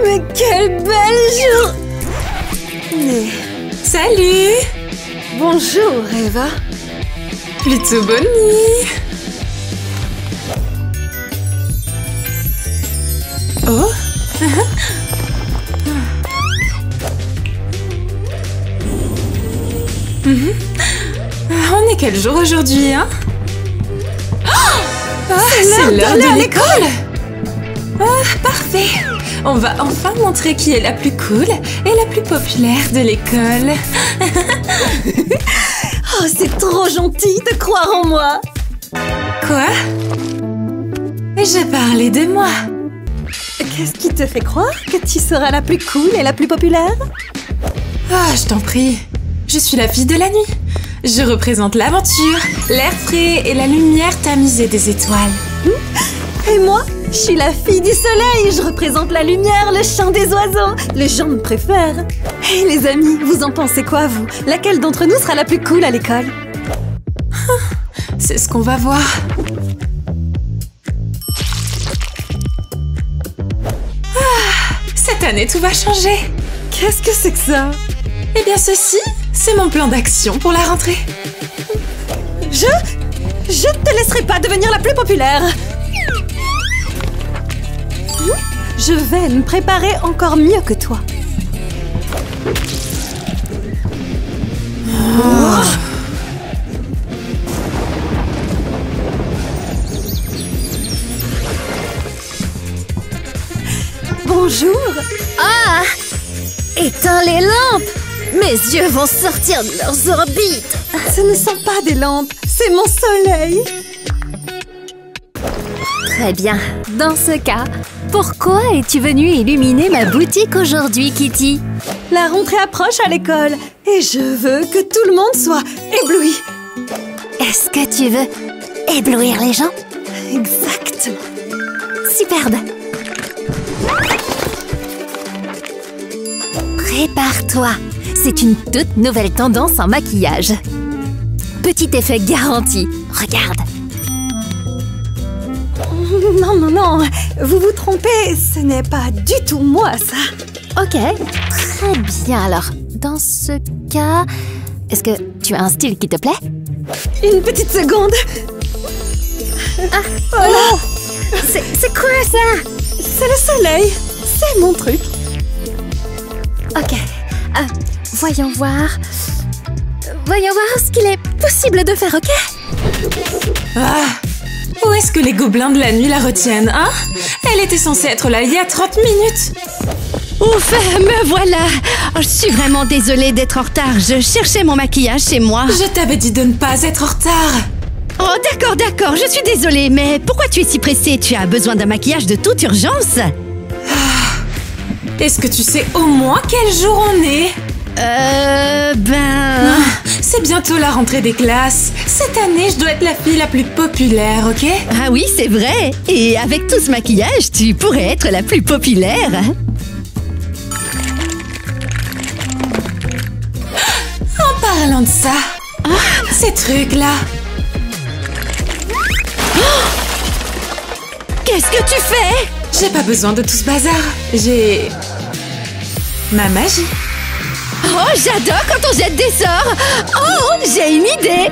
Mais quelle belle journée! Salut! Bonjour, Eva. Plutôt bonne nuit! Oh! On est quel jour aujourd'hui, hein? C'est l'heure de l'école! Parfait! On va enfin montrer qui est la plus cool et la plus populaire de l'école. Oh, c'est trop gentil de croire en moi! Quoi? Je parlais de moi. Qu'est-ce qui te fait croire que tu seras la plus cool et la plus populaire? Ah, je t'en prie. Je suis la fille de la nuit. Je représente l'aventure, l'air frais et la lumière tamisée des étoiles. Et moi, je suis la fille du soleil. Je représente la lumière, le chant des oiseaux. Les gens me préfèrent. Et les amis, vous en pensez quoi, vous? Laquelle d'entre nous sera la plus cool à l'école? C'est ce qu'on va voir. Cette année, tout va changer. Qu'est-ce que c'est que ça? Eh bien, ceci, c'est mon plan d'action pour la rentrée. Je ne te laisserai pas devenir la plus populaire. Je vais me préparer encore mieux que toi. Bonjour. Ah! Éteins les lampes! Mes yeux vont sortir de leurs orbites! Ce ne sont pas des lampes, c'est mon soleil. Très bien. Dans ce cas, pourquoi es-tu venue illuminer ma boutique aujourd'hui, Kitty? La rentrée approche à l'école et je veux que tout le monde soit ébloui. Est-ce que tu veux éblouir les gens? Exactement. Superbe! Prépare-toi! C'est une toute nouvelle tendance en maquillage. Petit effet garanti. Regarde! Non, non, non. Vous vous trompez. Ce n'est pas du tout moi, ça. Ok, très bien. Alors, dans ce cas, est-ce que tu as un style qui te plaît? Une petite seconde. Ah, Voilà. c'est quoi ça? C'est le soleil. C'est mon truc. Ok, voyons voir ce qu'il est possible de faire, ok? Ah! Où est-ce que les gobelins de la nuit la retiennent, hein? Elle était censée être là il y a 30 minutes! Ouf, me voilà! Oh, je suis vraiment désolée d'être en retard. Je cherchais mon maquillage chez moi. Je t'avais dit de ne pas être en retard! Oh, d'accord, je suis désolée, mais pourquoi tu es si pressée? Tu as besoin d'un maquillage de toute urgence? Est-ce que tu sais au moins quel jour on est? C'est bientôt la rentrée des classes. Cette année, je dois être la fille la plus populaire, ok? Ah oui, c'est vrai. Et avec tout ce maquillage, tu pourrais être la plus populaire. En parlant de ça, ces trucs-là. Qu'est-ce que tu fais? J'ai pas besoin de tout ce bazar. J'ai... ma magie. Oh, j'adore quand on jette des sorts. Oh, j'ai une idée.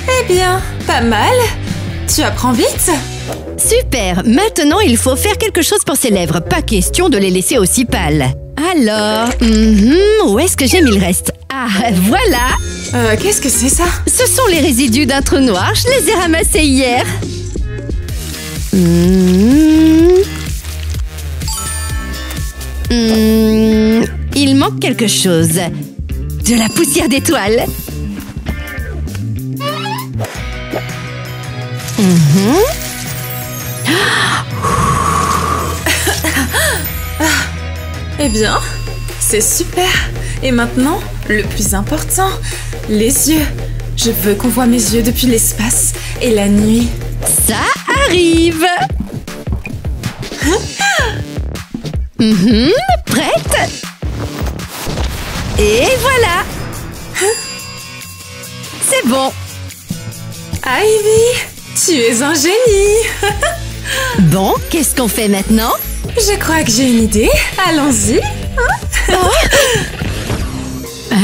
Eh bien, pas mal. Tu apprends vite. Super. Maintenant, il faut faire quelque chose pour ses lèvres. Pas question de les laisser aussi pâles. Alors, où est-ce que j'ai mis le reste? Ah, voilà. Qu'est-ce que c'est ça? Ce sont les résidus d'un trou noir. Je les ai ramassés hier. Il manque quelque chose. De la poussière d'étoile. Eh bien, c'est super. Et maintenant, le plus important, les yeux. Je veux qu'on voit mes yeux depuis l'espace et la nuit. Ça arrive. Prête? Et voilà. C'est bon. Ivy, tu es un génie. Bon, qu'est-ce qu'on fait maintenant? Je crois que j'ai une idée. Allons-y.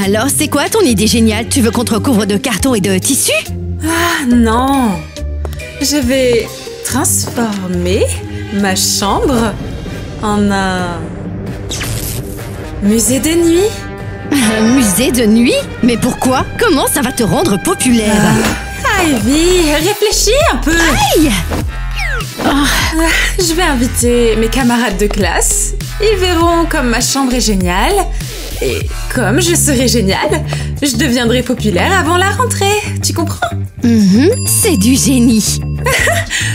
Alors, c'est quoi ton idée géniale? Tu veux qu'on te recouvre de carton et de tissu? Ah non. Je vais transformer ma chambre en un musée de nuit. Un musée de nuit? Mais pourquoi? Comment ça va te rendre populaire? Ivy, réfléchis un peu. Aïe! Je vais inviter mes camarades de classe. Ils verront comme ma chambre est géniale. Et comme je serai géniale, je deviendrai populaire avant la rentrée. Tu comprends? C'est du génie.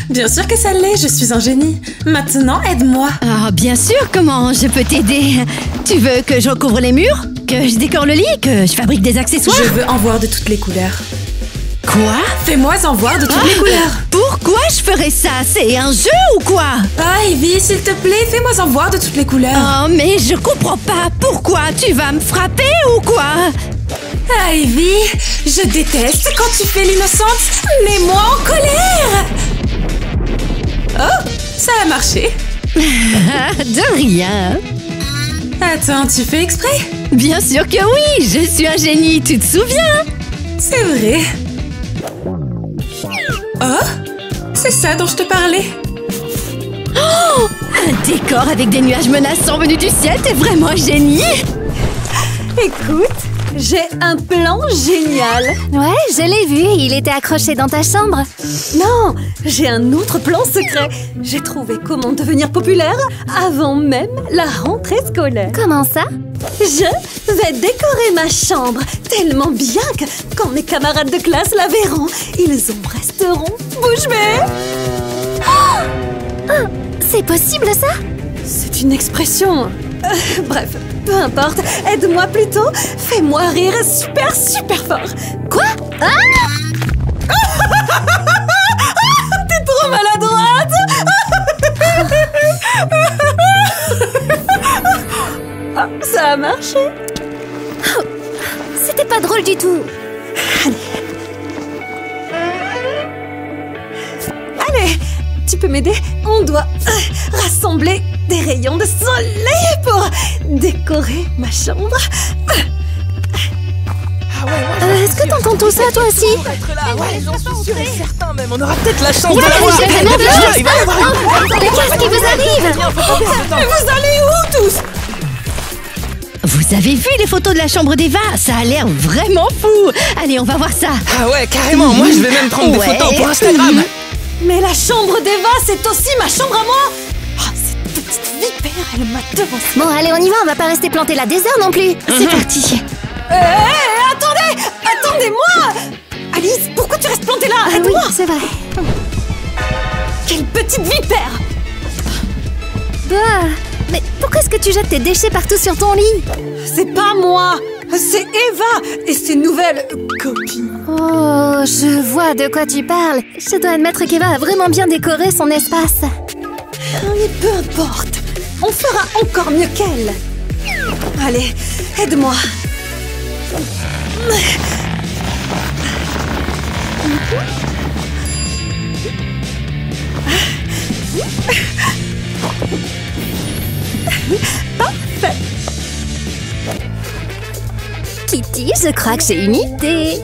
Bien sûr que ça l'est, je suis un génie. Maintenant, aide-moi. Ah, bien sûr, comment je peux t'aider? Tu veux que je recouvre les murs? Que je décore le lit? Que je fabrique des accessoires? Je veux en voir de toutes les couleurs. Quoi? Fais-moi en voir de toutes les couleurs. Pourquoi je ferais ça? C'est un jeu ou quoi? Ivy, s'il te plaît, fais-moi en voir de toutes les couleurs. Oh, mais je comprends pas. Pourquoi? Tu vas me frapper ou quoi? Ivy, je déteste quand tu fais l'innocente. Mets-moi en colère. Oh, ça a marché. De rien. Attends, tu fais exprès? Bien sûr que oui, je suis un génie, tu te souviens? C'est vrai. Oh, c'est ça dont je te parlais. Oh, un décor avec des nuages menaçants venus du ciel, t'es vraiment un génie. Écoute, j'ai un plan génial. Ouais, je l'ai vu, il était accroché dans ta chambre. Non, j'ai un autre plan secret. J'ai trouvé comment devenir populaire avant même la rentrée scolaire. Comment ça? Je vais décorer ma chambre tellement bien que quand mes camarades de classe la verront, ils en resteront bouche bée. C'est possible ça? C'est une expression. Bref, peu importe. Aide-moi plutôt. Fais-moi rire super, super fort. Quoi? T'es trop maladroite. Ah, ça a marché. C'était pas drôle du tout. Allez, tu peux m'aider? On doit rassembler des rayons de soleil pour décorer ma chambre. Est-ce que t'entends tout ça toi aussi? Ouais, j'en suis sûr et certain même. On aura peut-être la chance Il de va l'avoir. arriver, vraiment, Il va y avoir une- Mais qu'est-ce qui vous arrive? Mais vous allez où tous? Vous avez vu les photos de la chambre d'Eva? Ça a l'air vraiment fou. Allez, on va voir ça. Ah ouais, carrément. Moi, je vais même prendre des Ouais. photos pour Instagram. Mais la chambre d'Eva, c'est aussi ma chambre à moi. Ah, cette petite vipère, elle m'a devancé. Bon, allez, on y va, on va pas rester planté là des heures non plus. C'est parti. Attendez! Attendez-moi! Alice, pourquoi tu restes plantée là? Ah oui, Aide-moi! c'est vrai. Quelle petite vipère! Bah, mais pourquoi est-ce que tu jettes tes déchets partout sur ton lit? C'est pas moi! C'est Eva et ses nouvelles copines. Oh, je vois de quoi tu parles. Je dois admettre qu'Eva a vraiment bien décoré son espace. Mais peu importe, on fera encore mieux qu'elle. Allez, aide-moi. Parfait. Kitty, je crois que j'ai une idée.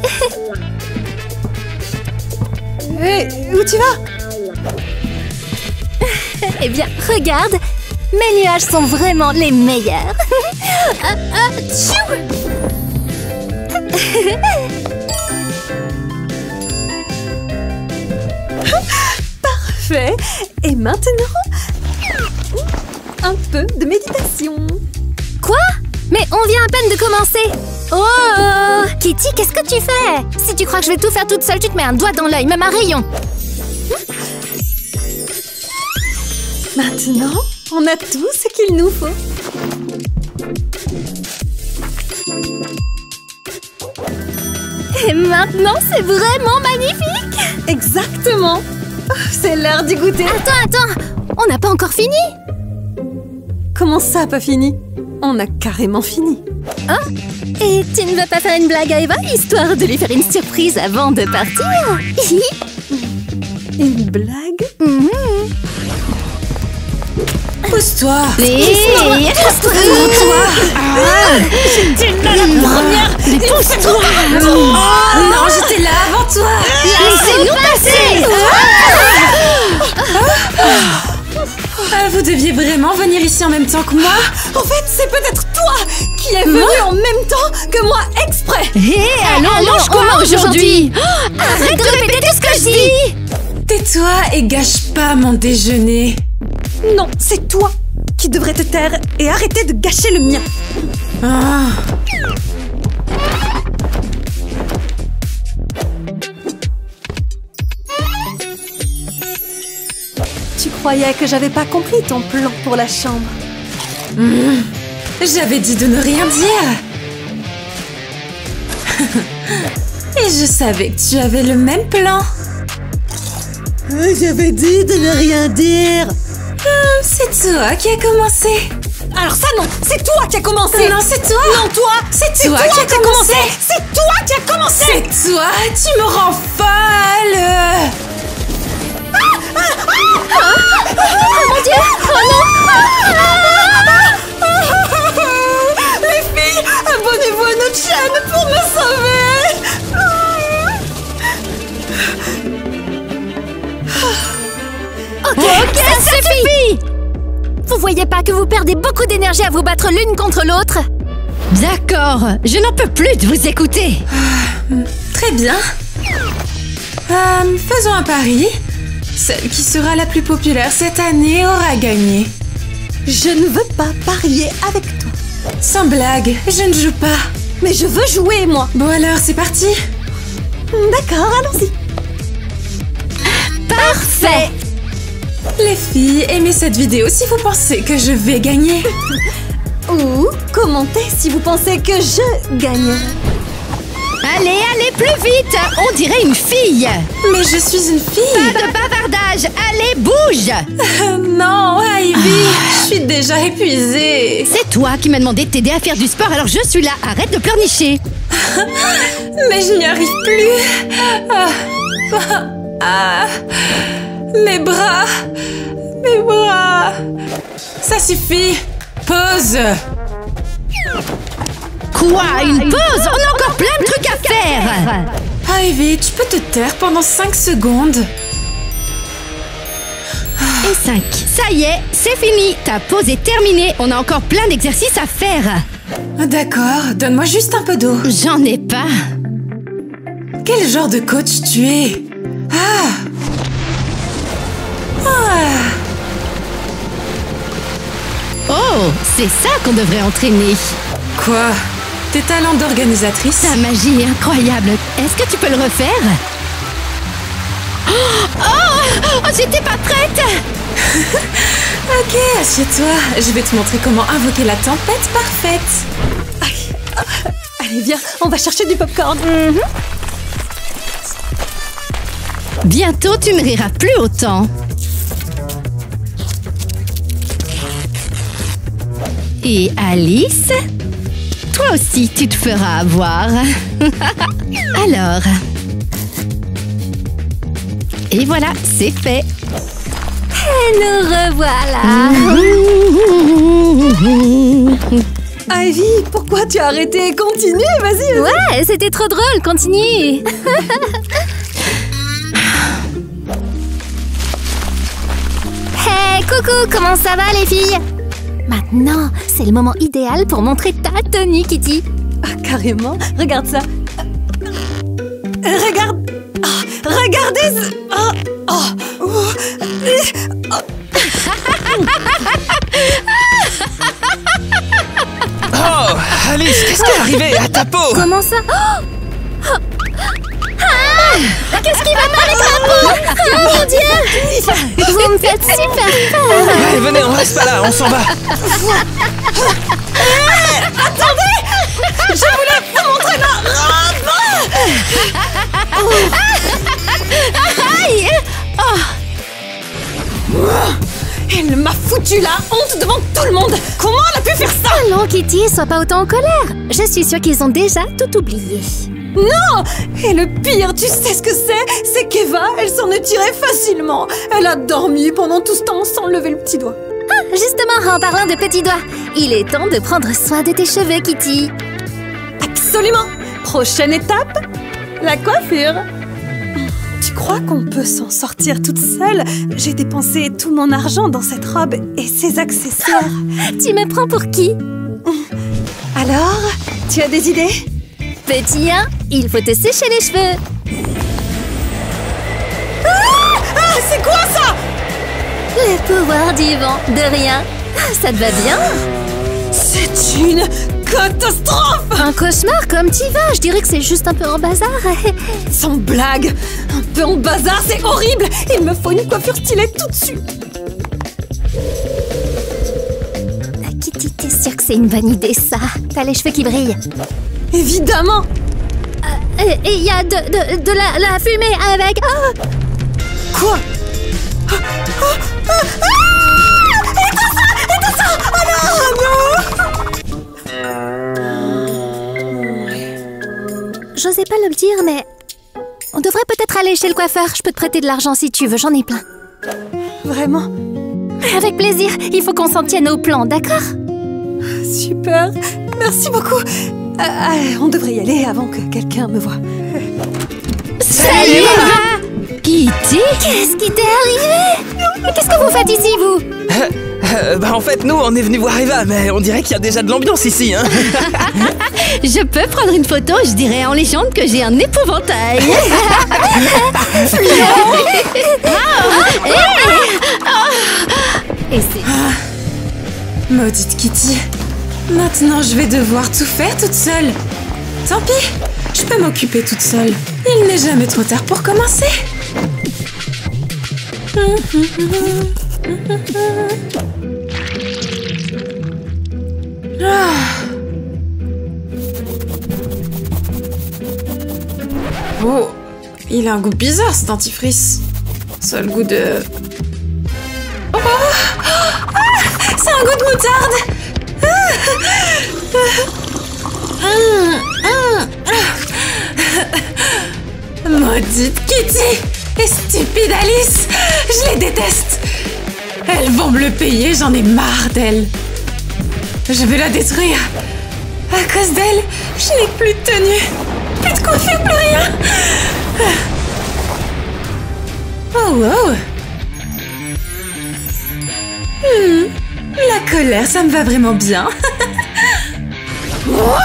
Hé, où tu vas? Eh bien, regarde, mes nuages sont vraiment les meilleurs. Tchou. Parfait. Et maintenant, un peu de méditation. Quoi? Mais on vient à peine de commencer. Oh, Kitty, qu'est-ce que tu fais? Si tu crois que je vais tout faire toute seule, tu te mets un doigt dans l'œil, même un rayon. Maintenant, on a tout ce qu'il nous faut. Et maintenant, c'est vraiment magnifique. Exactement. C'est l'heure du goûter. Attends, on n'a pas encore fini. Comment ça, pas fini? On a carrément fini. Oh, et tu ne veux pas faire une blague à Eva, histoire de lui faire une surprise avant de partir? Une blague? Pousse-toi. Pousse-toi. J'étais là la première! Pousse-toi. Non, j'étais là avant toi. Laissez-nous passer. Vous deviez vraiment venir ici en même temps que moi? En fait, c'est peut-être toi qui es venu en même temps que moi exprès! Hé, allons, mange comment aujourd'hui? Arrête de répéter tout ce que je dis. Tais-toi et gâche pas mon déjeuner. Non, c'est toi qui devrais te taire et arrêter de gâcher le mien! Ah. Tu croyais que j'avais pas compris ton plan pour la chambre? J'avais dit de ne rien dire. Et je savais que tu avais le même plan. J'avais dit de ne rien dire! C'est toi qui as commencé. Alors ça non, c'est toi qui as commencé! Non, c'est toi. Non, toi! C'est C'est toi toi qui as commencé. C'est toi qui as commencé! C'est toi. Tu me rends folle. Mon Dieu. Oh non. Les filles, abonnez-vous à notre chaîne pour me sauver! Ok, ça suffit. Vous voyez pas que vous perdez beaucoup d'énergie à vous battre l'une contre l'autre? D'accord, je n'en peux plus de vous écouter. Très bien. Faisons un pari. Celle qui sera la plus populaire cette année aura gagné. Je ne veux pas parier avec toi. Sans blague, je ne joue pas. Mais je veux jouer, moi! Bon alors, c'est parti. D'accord, allons-y. Parfait. Les filles, aimez cette vidéo si vous pensez que je vais gagner. Ou commentez si vous pensez que je gagnerai. Allez, allez, plus vite. On dirait une fille. Mais je suis une fille. Pas de bavardage. Allez, bouge. Non, Ivy, je suis déjà épuisée. C'est toi qui m'as demandé de t'aider à faire du sport, alors je suis là. Arrête de pleurnicher. Mais je n'y arrive plus. Mes bras. Ça suffit. Pause. Quoi? Une pause? On a encore plein de trucs à faire. Ivy, tu peux te taire pendant 5 secondes. Et 5. Ça y est, c'est fini. Ta pause est terminée. On a encore plein d'exercices à faire. D'accord, donne-moi juste un peu d'eau. J'en ai pas. Quel genre de coach tu es? Oh, c'est ça qu'on devrait entraîner. Quoi? Tes talents d'organisatrice? Ta magie est incroyable. Est-ce que tu peux le refaire? Oh, j'étais pas prête. Ok, assieds-toi. Je vais te montrer comment invoquer la tempête parfaite. Allez, viens, on va chercher du popcorn. Bientôt, tu ne riras plus autant. Et Alice, toi aussi, tu te feras avoir. Alors. Et voilà, c'est fait. Et nous revoilà. Ivy, pourquoi tu as arrêté? Continue, vas-y. Ouais, c'était trop drôle, continue. Hey, coucou, comment ça va les filles? Maintenant, c'est le moment idéal pour montrer ta tenue, Kitty. Ah, carrément, regarde ça. Regarde. Regardez ce... Oh, Alice, qu'est-ce qui est arrivé à ta peau? Comment ça? Qu'est-ce qui va pas avec ma peau? Oh mon Dieu! Vous me faites super peur. Allez, venez, on reste pas là, on s'en va. Attendez! Je voulais vous montrer ma robe! Aïe! Elle m'a foutu la honte devant tout le monde! Comment elle a pu faire ça? Allons, Kitty, sois pas autant en colère. Je suis sûre qu'ils ont déjà tout oublié. Non! Et le pire, tu sais ce que c'est? C'est qu'Eva, elle s'en est tirée facilement. Elle a dormi pendant tout ce temps sans lever le petit doigt. Ah, justement, en parlant de petits doigts, il est temps de prendre soin de tes cheveux, Kitty. Absolument! Prochaine étape, la coiffure. Tu crois qu'on peut s'en sortir toute seule? J'ai dépensé tout mon argent dans cette robe et ses accessoires. Tu me prends pour qui? Alors, tu as des idées? Petit 1, il faut te sécher les cheveux. Ah, c'est quoi ça? Le pouvoir du vent, de rien. Ah, ça te va bien? C'est une catastrophe! Un cauchemar comme t'y vas, je dirais que c'est juste un peu en bazar. Sans blague, un peu en bazar, c'est horrible. Il me faut une coiffure stylée tout de suite. Kitty, t'es sûre que c'est une bonne idée, ça? T'as les cheveux qui brillent. Évidemment. Et il y a de la fumée avec... Oh! Quoi? Éteins ça! Oh non! J'osais pas le dire, mais... On devrait peut-être aller chez le coiffeur. Je peux te prêter de l'argent si tu veux, j'en ai plein. Vraiment? Avec plaisir. Il faut qu'on s'en tienne au plan, d'accord? Super. Merci beaucoup. On devrait y aller avant que quelqu'un me voie. Salut Eva! Kitty? Qu'est-ce qui t'est arrivé? Mais qu'est-ce que vous faites ici, vous? Bah en fait, nous, on est venus voir Eva, mais on dirait qu'il y a déjà de l'ambiance ici, hein. Je peux prendre une photo, je dirais en légende que j'ai un épouvantail. Et c'est... Maudite Kitty. Maintenant, je vais devoir tout faire toute seule. Tant pis, je peux m'occuper toute seule. Il n'est jamais trop tard pour commencer. Oh, il a un goût bizarre cet dentifrice. Ça a le goût de... Oh, c'est un goût de moutarde. Maudite Kitty et stupide Alice, je les déteste. Elles vont me le payer, j'en ai marre d'elles. Je vais la détruire. À cause d'elle, je n'ai plus de tenue, plus de coiffure, plus rien. Oh wow. La colère, ça me va vraiment bien. Oh,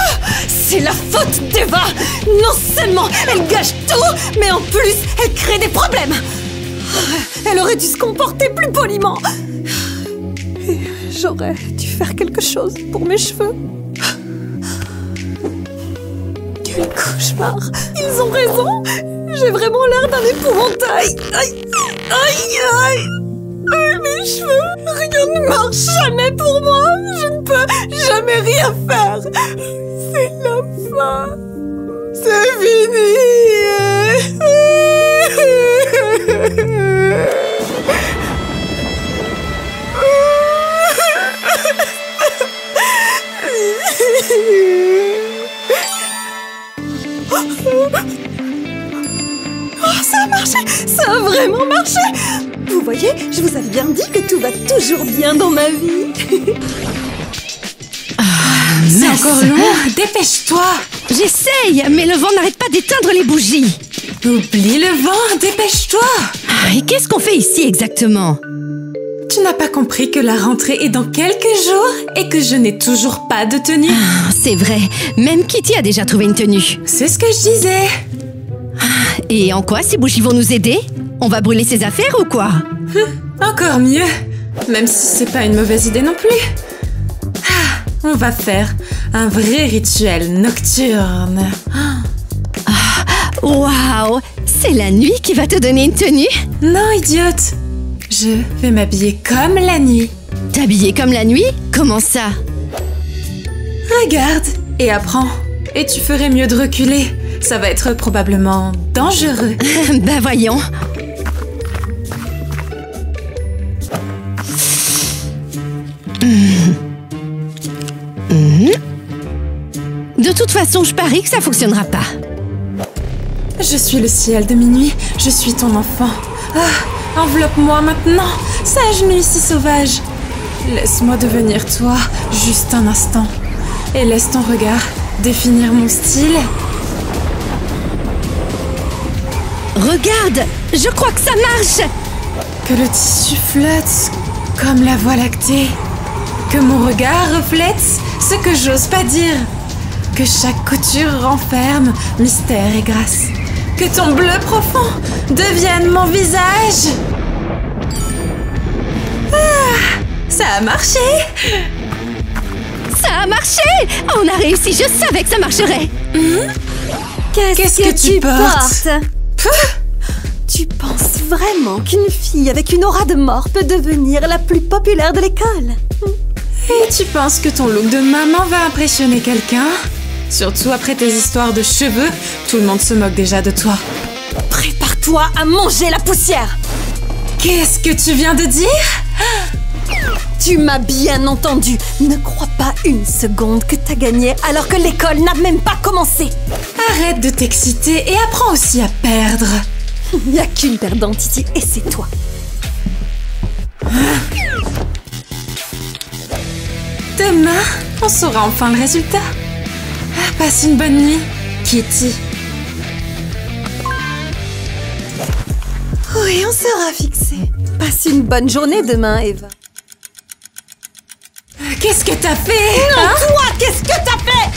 c'est la faute d'Eva. Non seulement elle gâche tout, mais en plus, elle crée des problèmes. Elle aurait dû se comporter plus poliment. Et j'aurais dû faire quelque chose pour mes cheveux. Quel cauchemar. Ils ont raison. J'ai vraiment l'air d'un épouvantail. Aïe, aïe, aïe. Mes cheveux, rien ne marche jamais pour moi. Je ne peux jamais rien faire. C'est la fin. C'est fini. Oh, ça a marché. Ça a vraiment marché. Vous voyez, je vous avais bien dit que tout va toujours bien dans ma vie. C'est encore long, dépêche-toi. J'essaye, mais le vent n'arrête pas d'éteindre les bougies. Oublie le vent, dépêche-toi. Et qu'est-ce qu'on fait ici exactement? Tu n'as pas compris que la rentrée est dans quelques jours et que je n'ai toujours pas de tenue? C'est vrai, même Kitty a déjà trouvé une tenue. C'est ce que je disais. Et en quoi ces bougies vont nous aider? On va brûler ses affaires ou quoi? Encore mieux. Même si c'est pas une mauvaise idée non plus. On va faire un vrai rituel nocturne. Waouh! C'est la nuit qui va te donner une tenue? Non, idiote. Je vais m'habiller comme la nuit. T'habiller comme la nuit? Comment ça? Regarde et apprends. Et tu ferais mieux de reculer. Ça va être probablement dangereux. Bah voyons. De toute façon, je parie que ça fonctionnera pas. Je suis le ciel de minuit, je suis ton enfant. Ah, enveloppe-moi maintenant, sage nuit si sauvage. Laisse-moi devenir toi, juste un instant. Et laisse ton regard définir mon style. Regarde, je crois que ça marche. Que le tissu flotte comme la voie lactée. Que mon regard reflète ce que j'ose pas dire. Que chaque couture renferme mystère et grâce. Que ton bleu profond devienne mon visage. Ah, ça a marché. Ça a marché. On a réussi, je savais que ça marcherait. Qu'est-ce que tu portes? Tu penses vraiment qu'une fille avec une aura de mort peut devenir la plus populaire de l'école? Et tu penses que ton look de maman va impressionner quelqu'un? Surtout après tes histoires de cheveux, tout le monde se moque déjà de toi. Prépare-toi à manger la poussière! Qu'est-ce que tu viens de dire? Tu m'as bien entendu. Ne crois pas une seconde que t'as gagné alors que l'école n'a même pas commencé. Arrête de t'exciter et apprends aussi à perdre. Il n'y a qu'une perdante ici et c'est toi. Demain, on saura enfin le résultat. Passe une bonne nuit, Kitty. Oui, on sera fixé. Passe une bonne journée demain, Eva. Qu'est-ce que t'as fait? Non, toi, qu'est-ce que t'as fait?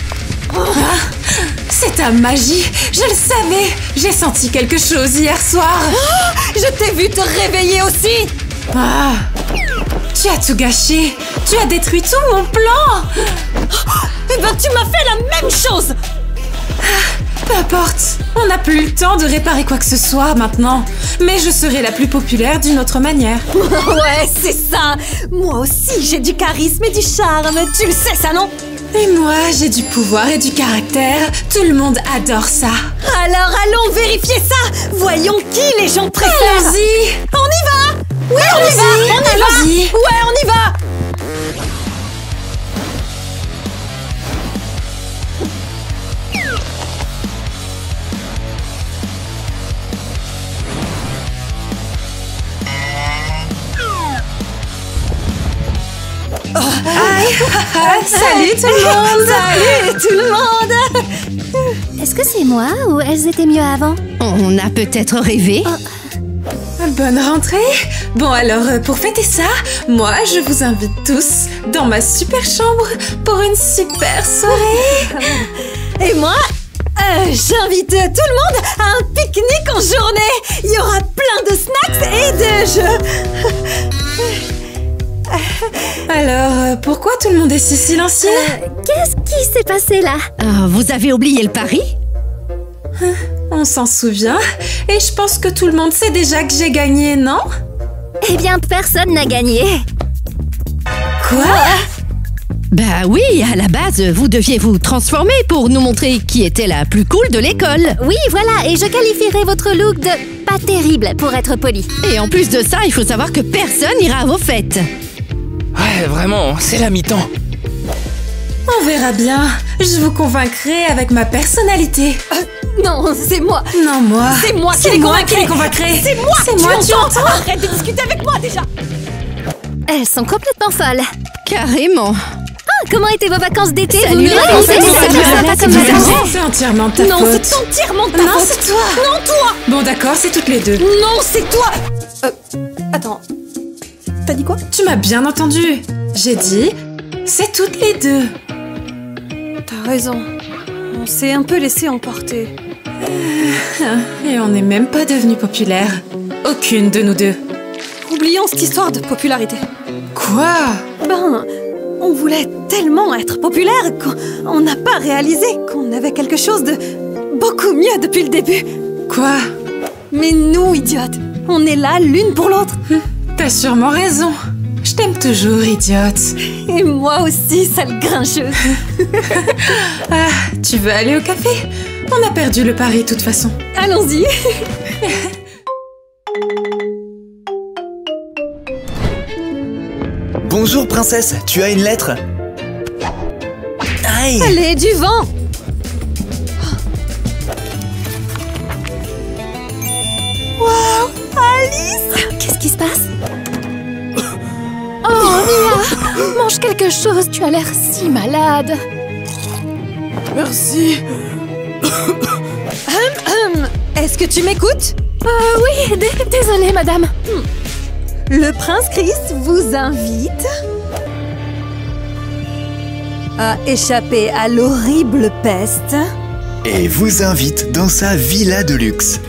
C'est ta magie, je le savais. J'ai senti quelque chose hier soir. Je t'ai vu te réveiller aussi. Ah, tu as tout gâché. Tu as détruit tout mon plan. Eh ben, tu m'as fait la même chose. Peu importe, on n'a plus le temps de réparer quoi que ce soit maintenant. Mais je serai la plus populaire d'une autre manière. Ouais, c'est ça. Moi aussi, j'ai du charisme et du charme. Tu le sais, ça, non? Et moi, j'ai du pouvoir et du caractère. Tout le monde adore ça. Alors, allons vérifier ça. Voyons qui les gens préfèrent. Allons-y. On y va. Oui, on y va. On y va. Allons-y. Ouais, on y va. Salut tout le monde. Salut tout le monde. Est-ce que c'est moi ou elles étaient mieux avant? On a peut-être rêvé. Bonne rentrée. Bon alors, pour fêter ça, moi je vous invite tous dans ma super chambre pour une super soirée. Et moi, j'invite tout le monde à un pique-nique en journée. Il y aura plein de snacks et de jeux. Alors, pourquoi tout le monde est si silencieux? Qu'est-ce qui s'est passé là? Vous avez oublié le pari? On s'en souvient, et je pense que tout le monde sait déjà que j'ai gagné, non? Eh bien, personne n'a gagné. Quoi? Bah oui, à la base, vous deviez vous transformer pour nous montrer qui était la plus cool de l'école. Oui, voilà, et je qualifierais votre look de pas terrible pour être poli. Et en plus de ça, il faut savoir que personne ira à vos fêtes. Ouais, vraiment, c'est la mi-temps. On verra bien. Je vous convaincrai avec ma personnalité. Non, c'est moi. Non, moi. C'est moi qui C'est les moi convaincrai. qui les convaincrai. C'est moi. C'est moi, tu entends? Arrête de discuter avec moi déjà. Elles sont complètement folles. Carrément. Ah, comment étaient vos vacances d'été? Vous Salut, me les répondez filles, ça salut, comme ça, salut, pas comme salut, ça. salut. C'est entièrement de ta Non, faute. c'est entièrement ta Non, faute. c'est toi. Non, toi. Bon, d'accord, c'est toutes les deux. Non, c'est toi. Attends. T'as dit quoi? Tu m'as bien entendu. J'ai dit, c'est toutes les deux. T'as raison. On s'est un peu laissé emporter. Et on n'est même pas devenus populaires. Aucune de nous deux. Oublions cette histoire de popularité. Quoi? Ben, on voulait tellement être populaire qu'on n'a pas réalisé qu'on avait quelque chose de beaucoup mieux depuis le début. Quoi? Mais nous, idiotes, on est là l'une pour l'autre. T'as sûrement raison. Je t'aime toujours, idiote. Et moi aussi, sale grincheuse. Ah, tu veux aller au café? On a perdu le pari de toute façon. Allons-y. Bonjour princesse, tu as une lettre? Aïe! Allez, du vent! Waouh! Alice! Qu'est-ce qui se passe? Oh, Mia! Mange quelque chose, tu as l'air si malade. Merci. Est-ce que tu m'écoutes? Oui, désolée, madame. Le prince Chris vous invite à échapper à l'horrible peste. Et vous invite dans sa villa de luxe.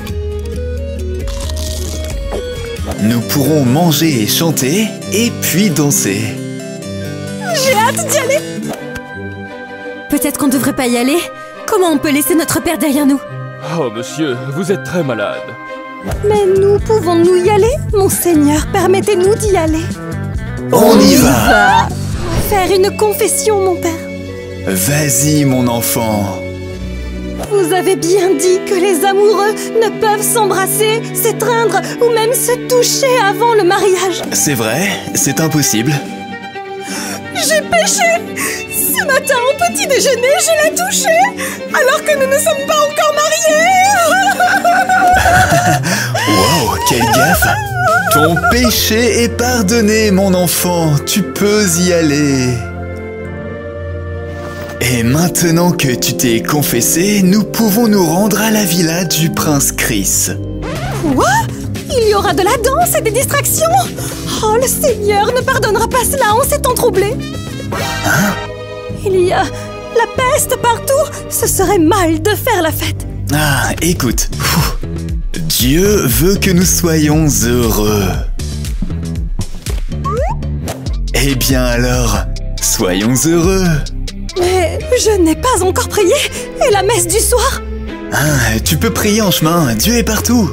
Nous pourrons manger et chanter, et puis danser. J'ai hâte d'y aller. Peut-être qu'on ne devrait pas y aller. Comment on peut laisser notre père derrière nous? Oh, monsieur, vous êtes très malade. Mais nous pouvons-nous y aller? Monseigneur, permettez-nous d'y aller. On y va! Faire une confession, mon père. Vas-y, mon enfant. Vous avez bien dit que les amoureux ne peuvent s'embrasser, s'étreindre ou même se toucher avant le mariage. C'est vrai, c'est impossible. J'ai péché! Ce matin, au petit déjeuner, je l'ai touché, alors que nous ne sommes pas encore mariés! Wow, quelle gaffe! Ton péché est pardonné, mon enfant. Tu peux y aller. Et maintenant que tu t'es confessé, nous pouvons nous rendre à la villa du prince Chris. Quoi? Il y aura de la danse et des distractions? Oh, le Seigneur ne pardonnera pas cela, on s'est troublé. Hein? Il y a la peste partout, ce serait mal de faire la fête. Ah, écoute. Dieu veut que nous soyons heureux. Eh bien alors, soyons heureux. Mais je n'ai pas encore prié, et la messe du soir? Ah, tu peux prier en chemin, Dieu est partout.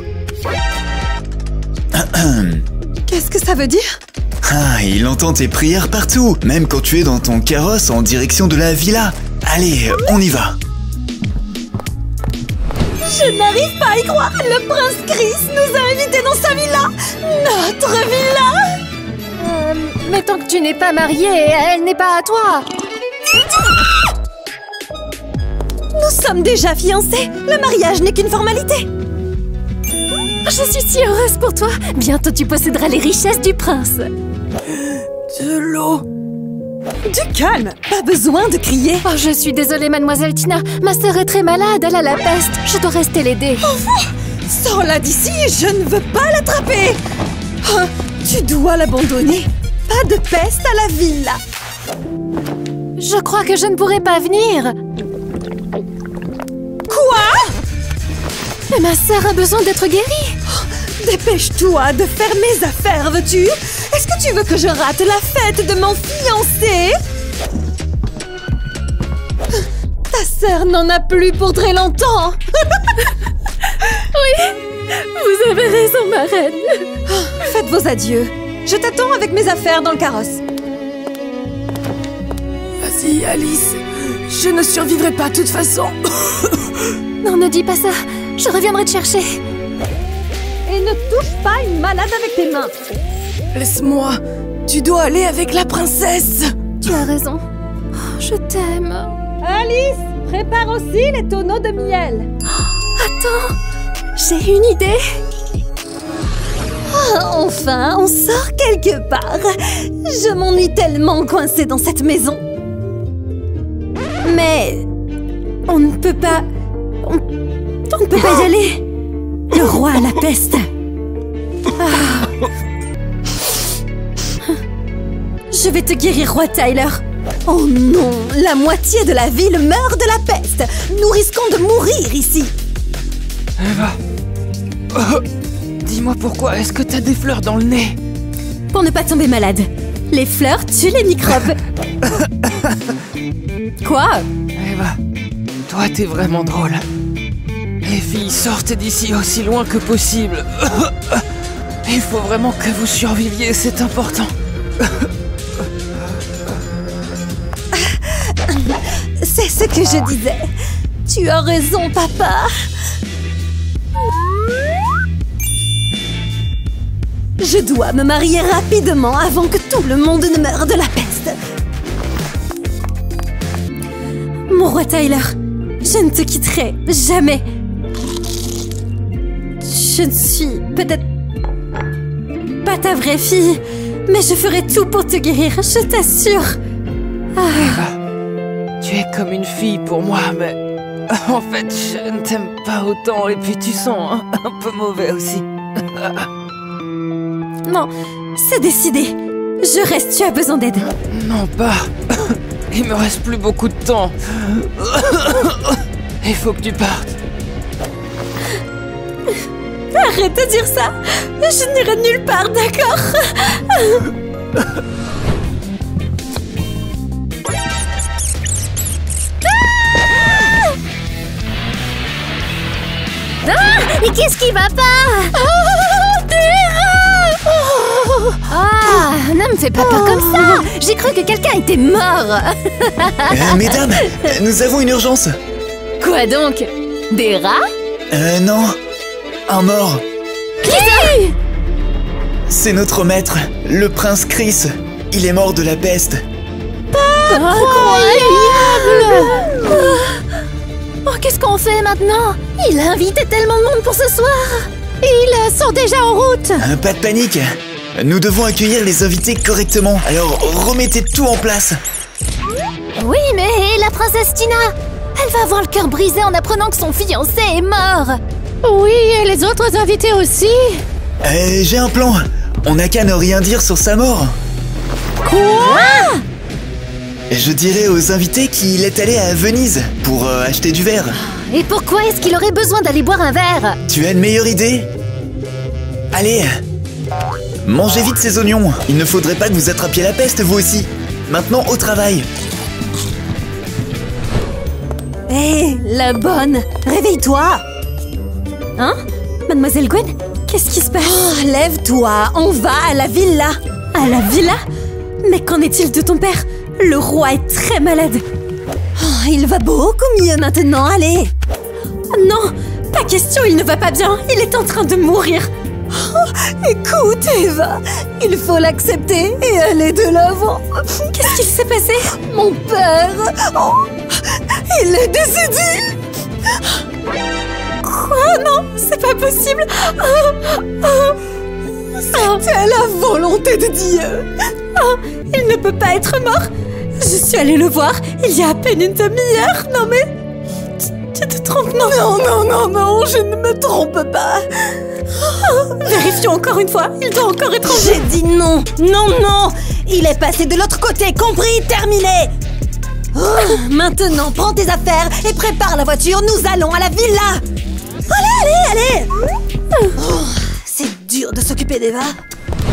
Qu'est-ce que ça veut dire? Ah, il entend tes prières partout, même quand tu es dans ton carrosse en direction de la villa. Allez, on y va. Je n'arrive pas à y croire, le prince Chris nous a invités dans sa villa. Notre villa. Mais tant que tu n'es pas mariée, elle n'est pas à toi. Nous sommes déjà fiancés, le mariage n'est qu'une formalité. Je suis si heureuse pour toi. Bientôt tu posséderas les richesses du prince. De l'eau. Du calme, pas besoin de crier. Oh, je suis désolée, mademoiselle Tina. Ma sœur est très malade, elle a la peste. Je dois rester l'aider. Sors-la d'ici, je ne veux pas l'attraper. Oh, tu dois l'abandonner. Pas de peste à la villa. Je crois que je ne pourrai pas venir. Quoi? Mais ma sœur a besoin d'être guérie. Dépêche-toi de faire mes affaires, veux-tu? Est-ce que tu veux que je rate la fête de mon fiancé? Ta sœur n'en a plus pour très longtemps. Oui, vous avez raison, ma reine. Faites vos adieux. Je t'attends avec mes affaires dans le carrosse. Vas-y, Alice. Je ne survivrai pas de toute façon. Non, ne dis pas ça. Je reviendrai te chercher. Et ne touche pas une malade avec tes mains. Laisse-moi. Tu dois aller avec la princesse. Tu as raison. Oh, je t'aime. Alice, prépare aussi les tonneaux de miel. Attends, j'ai une idée. Enfin, on sort quelque part. Je m'ennuie tellement coincée dans cette maison. Mais on ne peut pas... On ne peut pas y aller. Le roi a la peste. Ah. Je vais te guérir, roi Tyler. Oh non, la moitié de la ville meurt de la peste. Nous risquons de mourir ici. Eva. Dis-moi pourquoi est-ce que t'as des fleurs dans le nez? Pour ne pas tomber malade. Les fleurs tuent les microbes. Quoi? Eva, toi t'es vraiment drôle. Les filles sortent d'ici aussi loin que possible. Il faut vraiment que vous surviviez, c'est important. C'est ce que je disais. Tu as raison, papa. Je dois me marier rapidement avant que tout le monde ne meure de la peste. Mon roi Tyler, je ne te quitterai jamais. Je ne suis peut-être pas ta vraie fille, mais je ferai tout pour te guérir, je t'assure. Tu es comme une fille pour moi, mais en fait, je ne t'aime pas autant et puis tu sens un peu mauvais aussi. Non, c'est décidé. Je reste, tu as besoin d'aide. Non, pas. Il me reste plus beaucoup de temps. Il faut que tu partes. Arrête de dire ça. Je n'irai nulle part, d'accord? Ah! Et qu'est-ce qui va pas? Oh, Terra! Ah, ne me fais pas peur comme ça! J'ai cru que quelqu'un était mort! Mesdames, nous avons une urgence. Quoi donc? Des rats? Non. Un mort. Qui? C'est notre maître, le prince Chris. Il est mort de la peste. Incroyable! Oh, qu'est-ce qu'on fait maintenant? Il a invité tellement de monde pour ce soir! Ils sont déjà en route. Pas de panique. Nous devons accueillir les invités correctement. Alors remettez tout en place. Oui, mais la princesse Tina? Elle va avoir le cœur brisé en apprenant que son fiancé est mort! Oui, et les autres invités aussi. J'ai un plan. On n'a qu'à ne rien dire sur sa mort. Quoi? Je dirais aux invités qu'il est allé à Venise pour acheter du verre. Et pourquoi est-ce qu'il aurait besoin d'aller boire un verre? Tu as une meilleure idée? Allez, mangez vite ces oignons. Il ne faudrait pas que vous attrapiez la peste, vous aussi. Maintenant, au travail. Hé, la bonne, réveille-toi. Hein? Mademoiselle Gwen, qu'est-ce qui se passe? Oh, lève-toi, on va à la villa. À la villa? Mais qu'en est-il de ton père? Le roi est très malade. Oh, il va beaucoup mieux maintenant, allez. Non, pas question, il ne va pas bien. Il est en train de mourir. Oh, écoute, Eva, il faut l'accepter et aller de l'avant. Qu'est-ce qu'il s'est passé? Mon père, oh, il est décédé. Quoi? Non, c'est pas possible. C'était la volonté de Dieu. Oh, il ne peut pas être mort. Je suis allée le voir il y a à peine une demi-heure. Non mais... Tu te trompes, non? Non, je ne me trompe pas. Oh, vérifions encore une fois, il doit encore être en vie. J'ai dit non. Il est passé de l'autre côté, compris? Terminé. Oh, maintenant, prends tes affaires et prépare la voiture, nous allons à la villa. Allez. Oh, c'est dur de s'occuper d'Eva.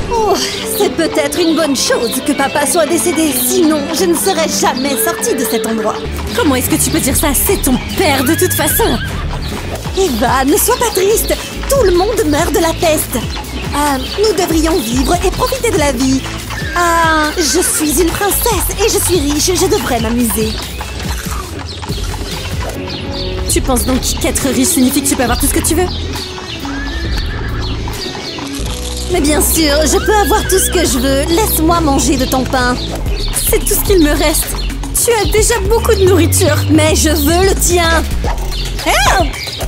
Oh, c'est peut-être une bonne chose que papa soit décédé, sinon je ne serais jamais sortie de cet endroit. Comment est-ce que tu peux dire ça? C'est ton père de toute façon. Eva, ne sois pas triste. Tout le monde meurt de la peste. Nous devrions vivre et profiter de la vie. Je suis une princesse et je suis riche, je devrais m'amuser. Tu penses donc qu'être riche signifie que tu peux avoir tout ce que tu veux? Mais bien sûr, je peux avoir tout ce que je veux. Laisse-moi manger de ton pain. C'est tout ce qu'il me reste. Tu as déjà beaucoup de nourriture. Mais je veux le tien.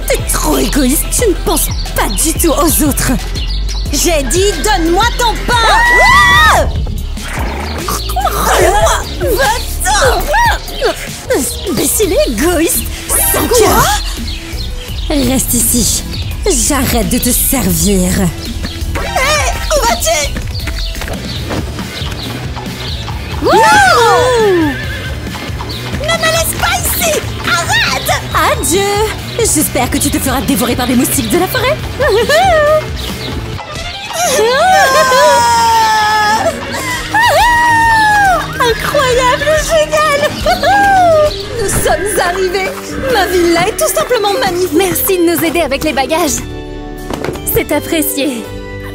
T'es trop égoïste. Tu ne penses pas du tout aux autres. J'ai dit, donne-moi ton pain. Rends-le-moi. Va-t'en. Imbécile égoïste. Sans cœur. Reste ici. J'arrête de te servir. Où vas-tu? Ne me laisse pas ici! Arrête! Adieu! J'espère que tu te feras dévorer par des moustiques de la forêt. Incroyable! Génial! Nous sommes arrivés! Ma villa est tout simplement magnifique! Merci de nous aider avec les bagages. C'est apprécié.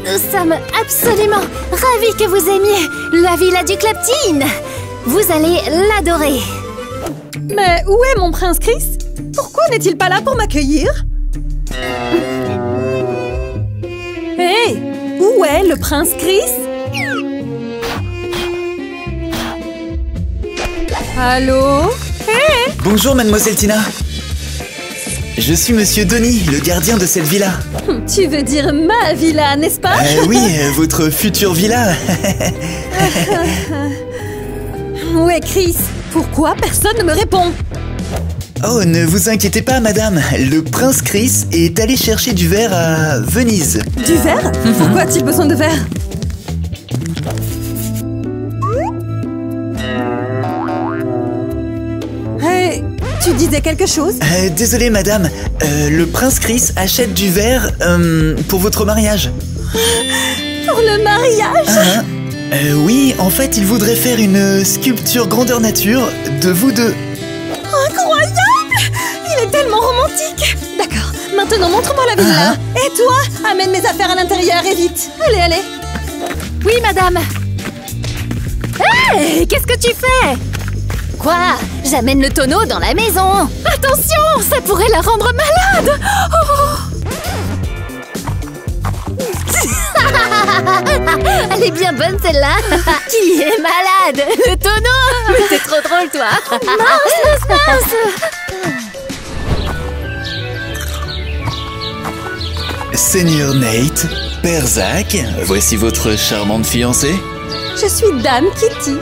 Nous sommes absolument ravis que vous aimiez la villa du Claptine. Vous allez l'adorer. Mais où est mon prince Chris? Pourquoi n'est-il pas là pour m'accueillir? Hé! Où est le prince Chris? Allô? Bonjour, mademoiselle Tina. Je suis monsieur Donny, le gardien de cette villa. Tu veux dire ma villa, n'est-ce pas? Oui, votre future villa. Ouais, Chris. Pourquoi personne ne me répond? Oh, ne vous inquiétez pas, madame. Le prince Chris est allé chercher du verre à Venise. Du verre? Pourquoi a-t-il besoin de verre? Hey, tu disais quelque chose? Désolé, madame. Le prince Chris achète du verre pour votre mariage. Pour le mariage? Oui, en fait, il voudrait faire une sculpture grandeur nature de vous deux. Incroyable! Il est tellement romantique! D'accord, maintenant montre-moi la villa. Et toi, amène mes affaires à l'intérieur et vite. Allez, allez. Oui, madame. Hé, qu'est-ce que tu fais? Quoi? J'amène le tonneau dans la maison. Attention, ça pourrait la rendre malade. Elle est bien bonne celle-là. Qui est malade? Le tonneau. Mais t'es trop drôle, toi. Mince. Seigneur Nate, Père Zach, voici votre charmante fiancée. Je suis Dame Kitty.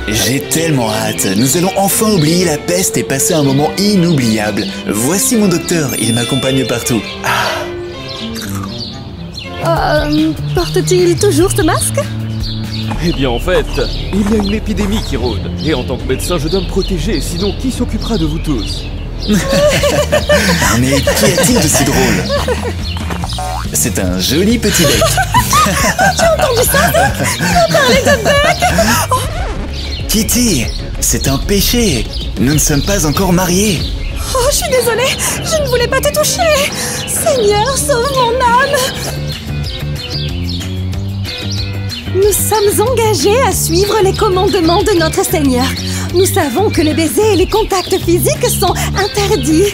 J'ai tellement hâte. Nous allons enfin oublier la peste et passer un moment inoubliable. Voici mon docteur, il m'accompagne partout. Porte-t-il toujours ce masque? Eh bien en fait, il y a une épidémie qui rôde. Et en tant que médecin, je dois me protéger, sinon qui s'occupera de vous tous? Mais qu'y a-t-il de si drôle? C'est un joli petit bec. Tu as entendu ça? Il a parlé de bec. Kitty, c'est un péché. Nous ne sommes pas encore mariés. Oh, je suis désolée, je ne voulais pas te toucher. Seigneur, sauve mon âme. Nous sommes engagés à suivre les commandements de notre Seigneur. Nous savons que les baisers et les contacts physiques sont interdits.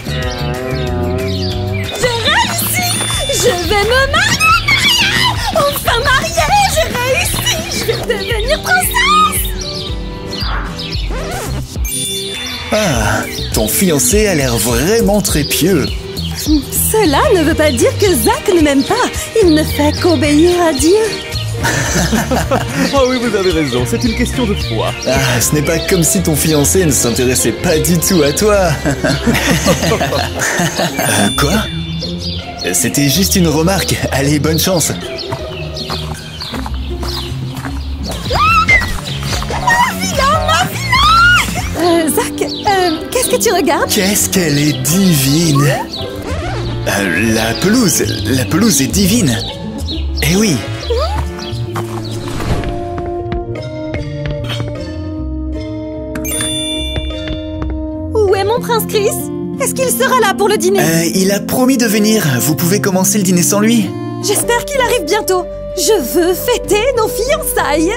J'ai réussi! Je vais me marier! Enfin mariée! J'ai réussi! Je vais devenir princesse! Ah, ton fiancé a l'air vraiment très pieux. Cela ne veut pas dire que Zach ne m'aime pas. Il ne fait qu'obéir à Dieu. Ah oui, vous avez raison, c'est une question de foi. Ah, ce n'est pas comme si ton fiancé ne s'intéressait pas du tout à toi. Quoi? C'était juste une remarque. Allez, bonne chance. Zach, qu'est-ce que tu regardes? Qu'est-ce qu'elle est divine. La pelouse est divine. Eh oui. Où est mon prince Chris? Est-ce qu'il sera là pour le dîner? Il a promis de venir. Vous pouvez commencer le dîner sans lui. J'espère qu'il arrive bientôt. Je veux fêter nos fiançailles.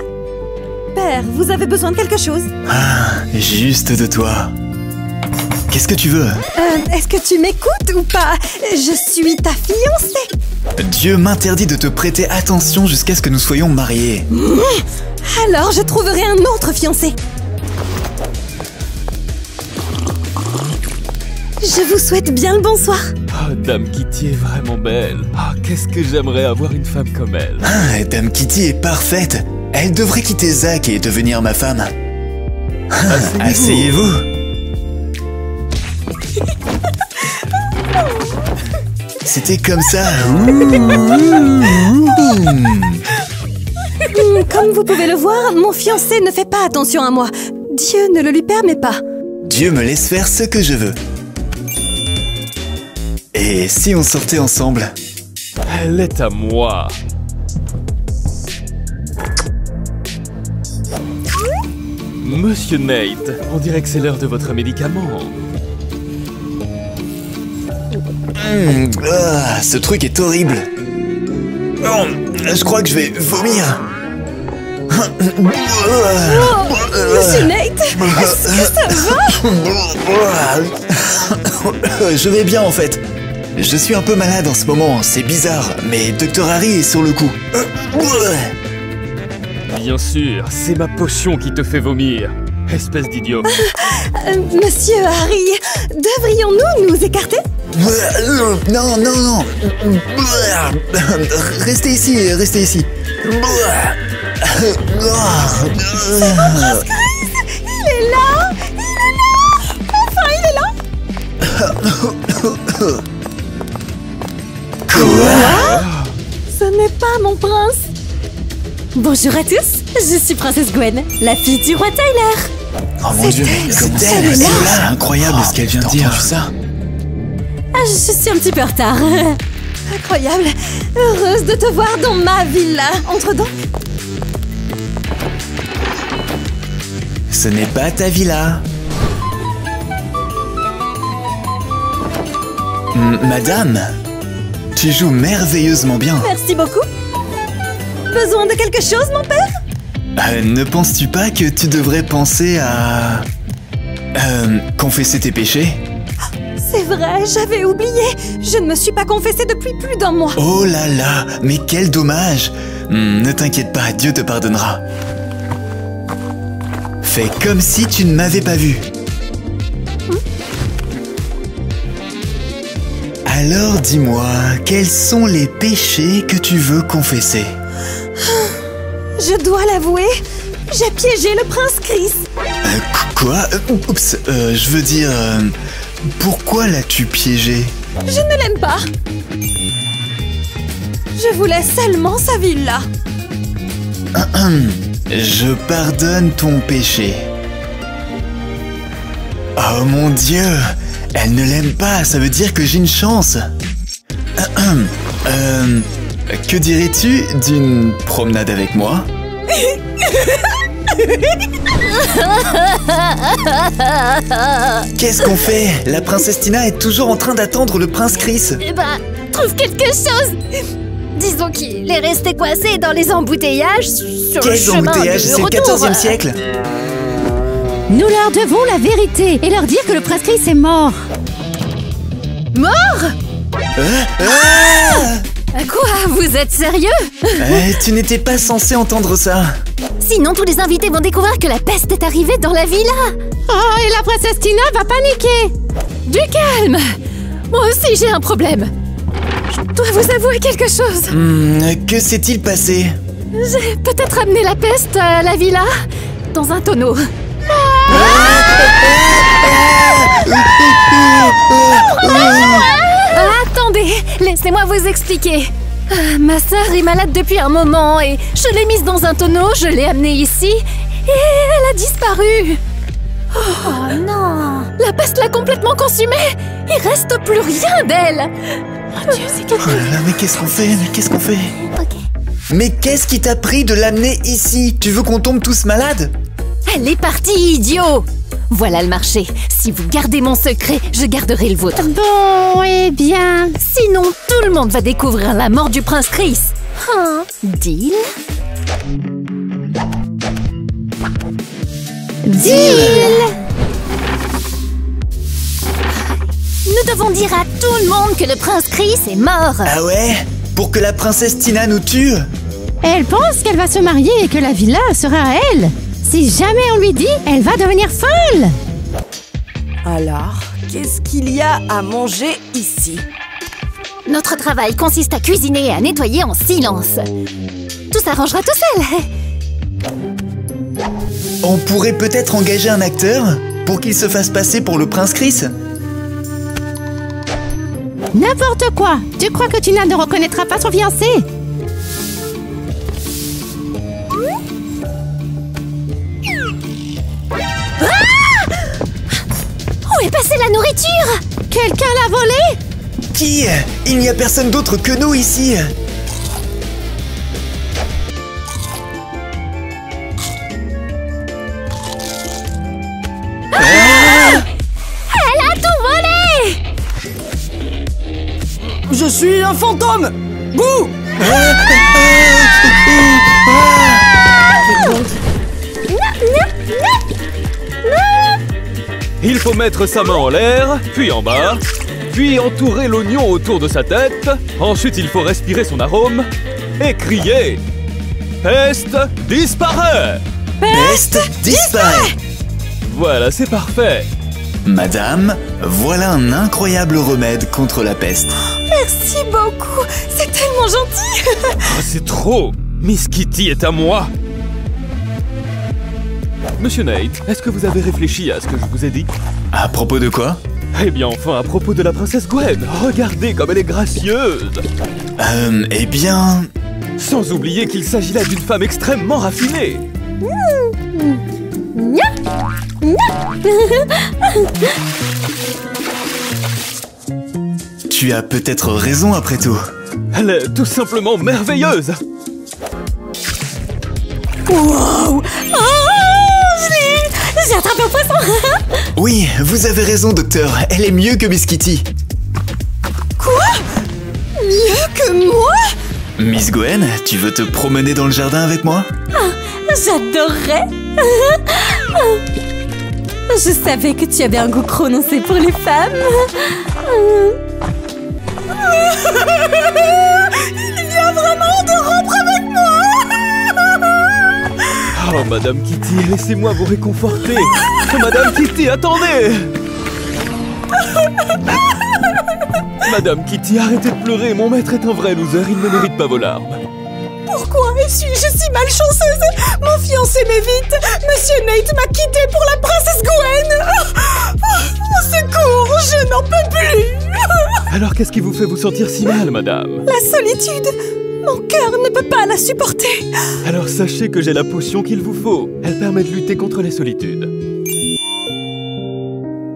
Père, vous avez besoin de quelque chose? Ah, juste de toi. Qu'est-ce que tu veux? Est-ce que tu m'écoutes ou pas? Je suis ta fiancée. Dieu m'interdit de te prêter attention jusqu'à ce que nous soyons mariés. Alors je trouverai un autre fiancé. Je vous souhaite bien le bonsoir. Ah, Dame Kitty est vraiment belle. Ah, qu'est-ce que j'aimerais avoir une femme comme elle. Ah, Dame Kitty est parfaite. Elle devrait quitter Zach et devenir ma femme. Asseyez-vous. C'était comme ça. Comme vous pouvez le voir, mon fiancé ne fait pas attention à moi. Dieu ne le lui permet pas. Dieu me laisse faire ce que je veux. Et si on sortait ensemble? Elle est à moi. Monsieur Nate, on dirait que c'est l'heure de votre médicament. Ce truc est horrible. Oh, je crois que je vais vomir. Monsieur Nate, est-ce que ça va? Je vais bien en fait. Je suis un peu malade en ce moment, c'est bizarre, mais Dr Harry est sur le coup. Bien sûr, c'est ma potion qui te fait vomir. Espèce d'idiot. Monsieur Harry, devrions-nous nous écarter? Non, non, non. Restez ici, restez ici. C'est mon prince Chris! Il est là! Il est là! Enfin, il est là! Quoi? Ce n'est pas mon prince! Bonjour à tous, je suis Princesse Gwen, la fille du roi Tyler. Oh mon Dieu, c'est elle! C'est incroyable ce qu'elle vient de dire. Ça? Ah, je suis un petit peu en retard. Incroyable! Heureuse de te voir dans ma villa. Entre donc. Ce n'est pas ta villa. Madame, tu joues merveilleusement bien. Merci beaucoup. Besoin de quelque chose, mon père? Ne penses-tu pas que tu devrais penser à... confesser tes péchés? C'est vrai, j'avais oublié. Je ne me suis pas confessée depuis plus d'1 mois. Oh là là, mais quel dommage. Ne t'inquiète pas, Dieu te pardonnera. Fais comme si tu ne m'avais pas vu. Alors dis-moi, quels sont les péchés que tu veux confesser? Je dois l'avouer, j'ai piégé le prince Chris. Quoi? Oups, je veux dire... pourquoi l'as-tu piégé? Je ne l'aime pas. Je voulais seulement sa villa. Je pardonne ton péché. Oh mon Dieu! Elle ne l'aime pas, ça veut dire que j'ai une chance. Que dirais-tu d'une promenade avec moi? Qu'est-ce qu'on fait? La princesse Tina est toujours en train d'attendre le prince Chris. Eh ben, trouve quelque chose. Disons qu'il est resté coincé dans les embouteillages sur le Quels chemin embouteillages? du C'est le retour. 14e siècle. Nous leur devons la vérité et leur dire que le prince Chris est mort. Mort? Quoi? Vous êtes sérieux? Tu n'étais pas censé entendre ça. Sinon, tous les invités vont découvrir que la peste est arrivée dans la villa. Oh, et la princesse Tina va paniquer. Du calme! Moi aussi j'ai un problème. Je dois vous avouer quelque chose. Que s'est-il passé? J'ai peut-être amené la peste à la villa dans un tonneau. Attendez, laissez-moi vous expliquer. Ma sœur est malade depuis un moment et je l'ai mise dans un tonneau, je l'ai amenée ici et elle a disparu. Oh non! La peste l'a complètement consumée. Il reste plus rien d'elle. Oh Dieu, c'est Oh là là, mais qu'est-ce qu'on fait? Mais qu'est-ce qu'on fait? Ok. Mais qu'est-ce qui t'a pris de l'amener ici? Tu veux qu'on tombe tous malades? Elle est partie, idiot! Voilà le marché. Si vous gardez mon secret, je garderai le vôtre. Bon, eh bien... Sinon, tout le monde va découvrir la mort du prince Chris. Hein? Deal? Deal! Nous devons dire à tout le monde que le prince Chris est mort. Ah ouais? Pour que la princesse Tina nous tue? Elle pense qu'elle va se marier et que la villa sera à elle. Si jamais on lui dit, elle va devenir folle. Alors, qu'est-ce qu'il y a à manger ici? Notre travail consiste à cuisiner et à nettoyer en silence. Tout s'arrangera tout seul. On pourrait peut-être engager un acteur pour qu'il se fasse passer pour le prince Chris? N'importe quoi. Tu crois que Tina ne reconnaîtra pas son fiancé? Où est passée la nourriture? Quelqu'un l'a volée? Qui? Il n'y a personne d'autre que nous ici. Elle a tout volé! Je suis un fantôme! Bouh! Il faut mettre sa main en l'air, puis en bas, puis entourer l'oignon autour de sa tête. Ensuite, il faut respirer son arôme et crier « Peste, disparaît !» Peste, disparaît! Voilà, c'est parfait. Madame, voilà un incroyable remède contre la peste. Merci beaucoup. C'est tellement gentil. Oh, c'est trop. Miss Kitty est à moi. Monsieur Nate, est-ce que vous avez réfléchi à ce que je vous ai dit? À propos de quoi? Eh bien, enfin, à propos de la princesse Gwen. Regardez comme elle est gracieuse. Eh bien... Sans oublier qu'il s'agit là d'une femme extrêmement raffinée. Tu as peut-être raison après tout. Elle est tout simplement merveilleuse. Wow. Oh, j'ai attrapé un poisson. Oui, vous avez raison, docteur. Elle est mieux que Miss Kitty. Quoi? Mieux que moi? Miss Gwen, tu veux te promener dans le jardin avec moi? J'adorerais. Je savais que tu avais un goût prononcé pour les femmes. Il vient vraiment de rompre avec moi. Oh, Madame Kitty, laissez-moi vous réconforter. Madame Kitty, attendez. Madame Kitty, arrêtez de pleurer. Mon maître est un vrai loser. Il ne mérite pas vos larmes. Pourquoi suis-je si malchanceuse? Mon fiancé m'évite. Monsieur Nate m'a quittée pour la princesse Gwen. Au secours, je n'en peux plus. Alors, qu'est-ce qui vous fait vous sentir si mal, madame? La solitude. Mon cœur ne peut pas la supporter. Alors, sachez que j'ai la potion qu'il vous faut. Elle permet de lutter contre les solitudes.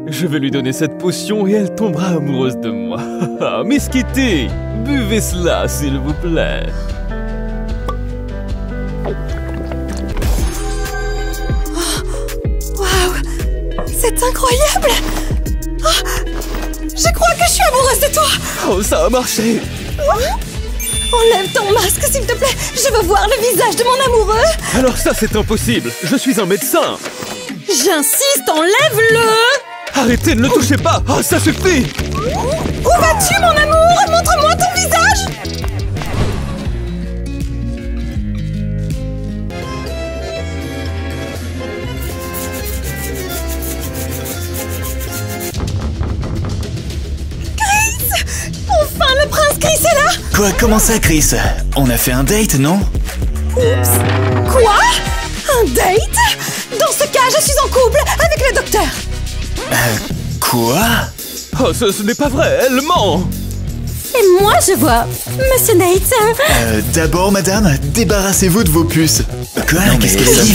Je vais lui donner cette potion et elle tombera amoureuse de moi. Miss Kitty, buvez cela, s'il vous plaît. C'est incroyable. Oh, je crois que je suis amoureuse de toi. Oh, ça a marché. Enlève ton masque, s'il te plaît. Je veux voir le visage de mon amoureux. Alors ça, c'est impossible. Je suis un médecin. J'insiste, enlève-le. Arrêtez, ne le touchez pas. Oh, ça suffit. Où vas-tu, mon amour? Montre-moi ton visage. Enfin, le prince Chris est là. Quoi, comment ça, Chris? On a fait un date, non? Oups. Quoi? Un date? Dans ce cas, je suis en couple avec le docteur. Quoi? Oh, ce n'est pas vrai, elle ment. Et moi, je vois Monsieur Nate. D'abord, madame, débarrassez-vous de vos puces. Quoi? Qu'est-ce qu'elle dit?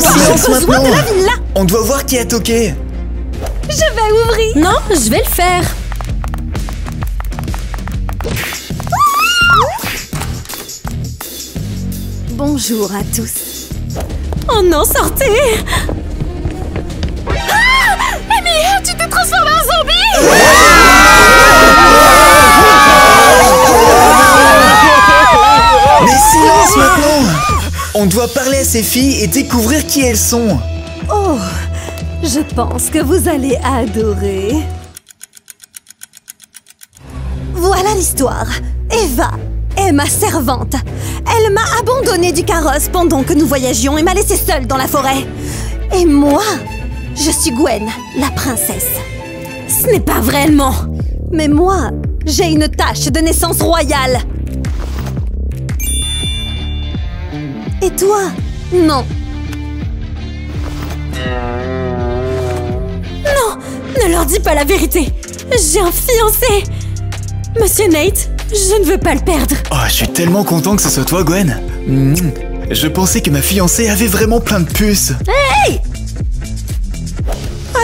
Silence maintenant. On doit voir qui a toqué. Je vais ouvrir. Non, je vais le faire. Bonjour à tous. Oh non, sortez! Ah! Amy, tu t'es transformée en zombie! Mais silence maintenant! On doit parler à ces filles et découvrir qui elles sont. Oh, je pense que vous allez adorer. Voilà l'histoire. Eva est ma servante. Elle m'a abandonnée du carrosse pendant que nous voyagions et m'a laissée seule dans la forêt. Et moi, je suis Gwen, la princesse. Ce n'est pas vraiment. Mais moi, j'ai une tache de naissance royale. Et toi, non. Non, ne leur dis pas la vérité. J'ai un fiancé. Monsieur Nate, je ne veux pas le perdre. Oh, je suis tellement content que ce soit toi, Gwen. Je pensais que ma fiancée avait vraiment plein de puces. Hey!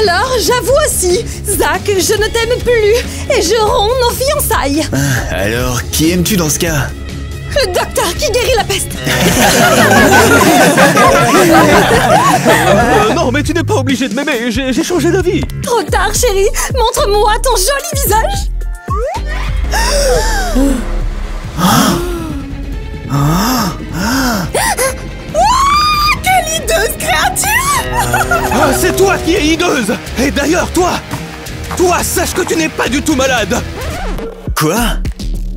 Alors, j'avoue aussi, Zach, je ne t'aime plus et je romps nos fiançailles. Alors, qui aimes-tu dans ce cas? Le docteur qui guérit la peste. Non, mais tu n'es pas obligé de m'aimer, j'ai changé d'avis. Trop tard, chérie. Montre-moi ton joli visage. Quelle hideuse créature. Ah, c'est toi qui es hideuse. Et d'ailleurs, toi, sache que tu n'es pas du tout malade. Quoi?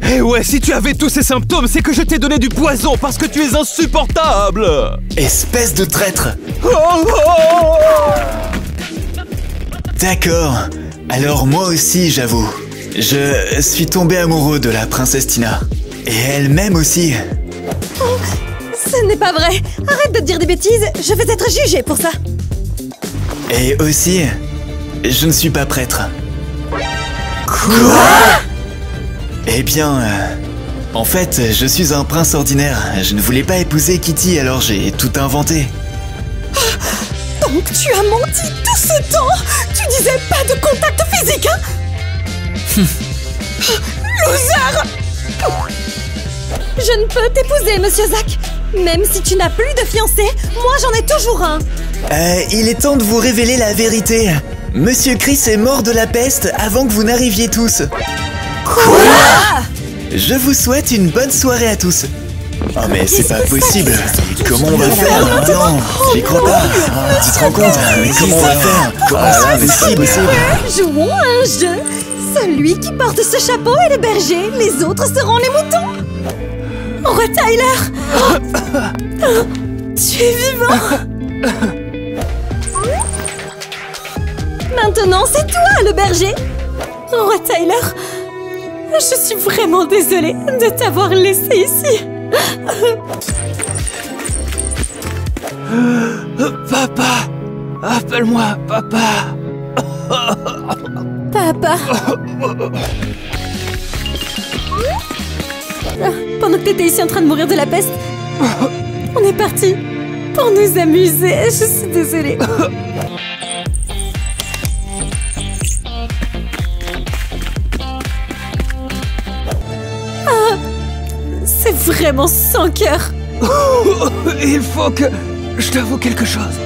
Eh ouais, si tu avais tous ces symptômes, c'est que je t'ai donné du poison parce que tu es insupportable. Espèce de traître. D'accord. Alors moi aussi, j'avoue. Je suis tombé amoureux de la princesse Tina. Et elle-même aussi. Oh, ce n'est pas vrai. Arrête de dire des bêtises. Je vais être jugée pour ça. Et aussi, je ne suis pas prêtre. Quoi? Eh bien, en fait, je suis un prince ordinaire. Je ne voulais pas épouser Kitty, alors j'ai tout inventé. Donc tu as menti tout ce temps? Tu disais pas de contact physique, hein? Loser! Je ne peux t'épouser, monsieur Zach. Même si tu n'as plus de fiancé, moi j'en ai toujours un. Il est temps de vous révéler la vérité. Monsieur Chris est mort de la peste avant que vous n'arriviez tous. Quoi? Je vous souhaite une bonne soirée à tous. Oh mais c'est pas possible. Comment on va faire? Non, j'y crois pas. Tu te rends compte? Mais comment on va faire? C'est possible. Jouons à un jeu. Celui qui porte ce chapeau est le berger, les autres seront les moutons. Roi Tyler! Tu es vivant! Maintenant, c'est toi le berger! Roi Tyler, je suis vraiment désolée de t'avoir laissé ici. Papa! Appelle-moi papa! Papa! Pendant que t'étais ici en train de mourir de la peste, on est parti pour nous amuser. Je suis désolée. Ah, c'est vraiment sans cœur. Il faut que je t'avoue quelque chose.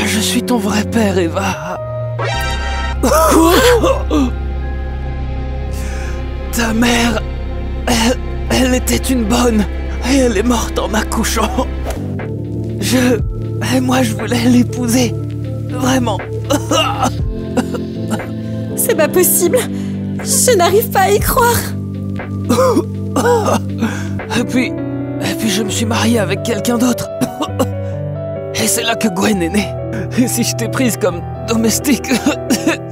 Je suis ton vrai père, Eva. Ta mère, elle était une bonne et elle est morte en accouchant. Moi, je voulais l'épouser. Vraiment. C'est pas possible. Je n'arrive pas à y croire. Et puis, je me suis mariée avec quelqu'un d'autre. Et c'est là que Gwen est née. Et si je t'ai prise comme domestique,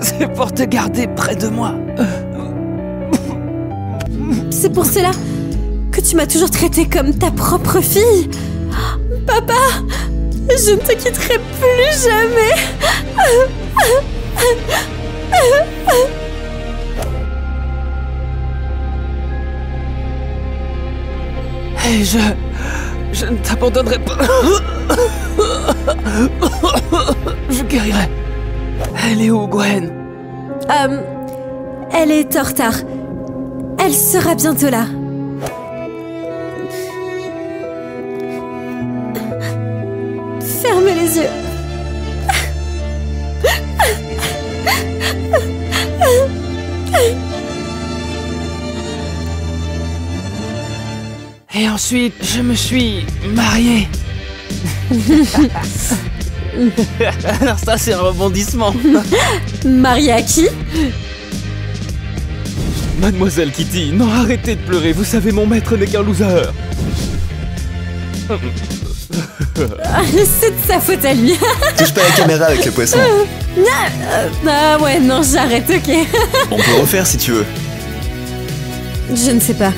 c'est pour te garder près de moi. C'est pour cela que tu m'as toujours traitée comme ta propre fille. Papa, je ne te quitterai plus jamais. Et je ne t'abandonnerai pas. Je guérirai. Elle est où, Gwen? Elle est en retard. Elle sera bientôt là. Fermez les yeux. Et ensuite, je me suis mariée. Alors ça, c'est un rebondissement. Mariée à qui? Mademoiselle Kitty, non, arrêtez de pleurer, vous savez, mon maître n'est qu'un loser. C'est de sa faute à lui. Touche pas la caméra avec le poisson. Ah ouais, non, j'arrête, ok. On peut refaire si tu veux. Je ne sais pas.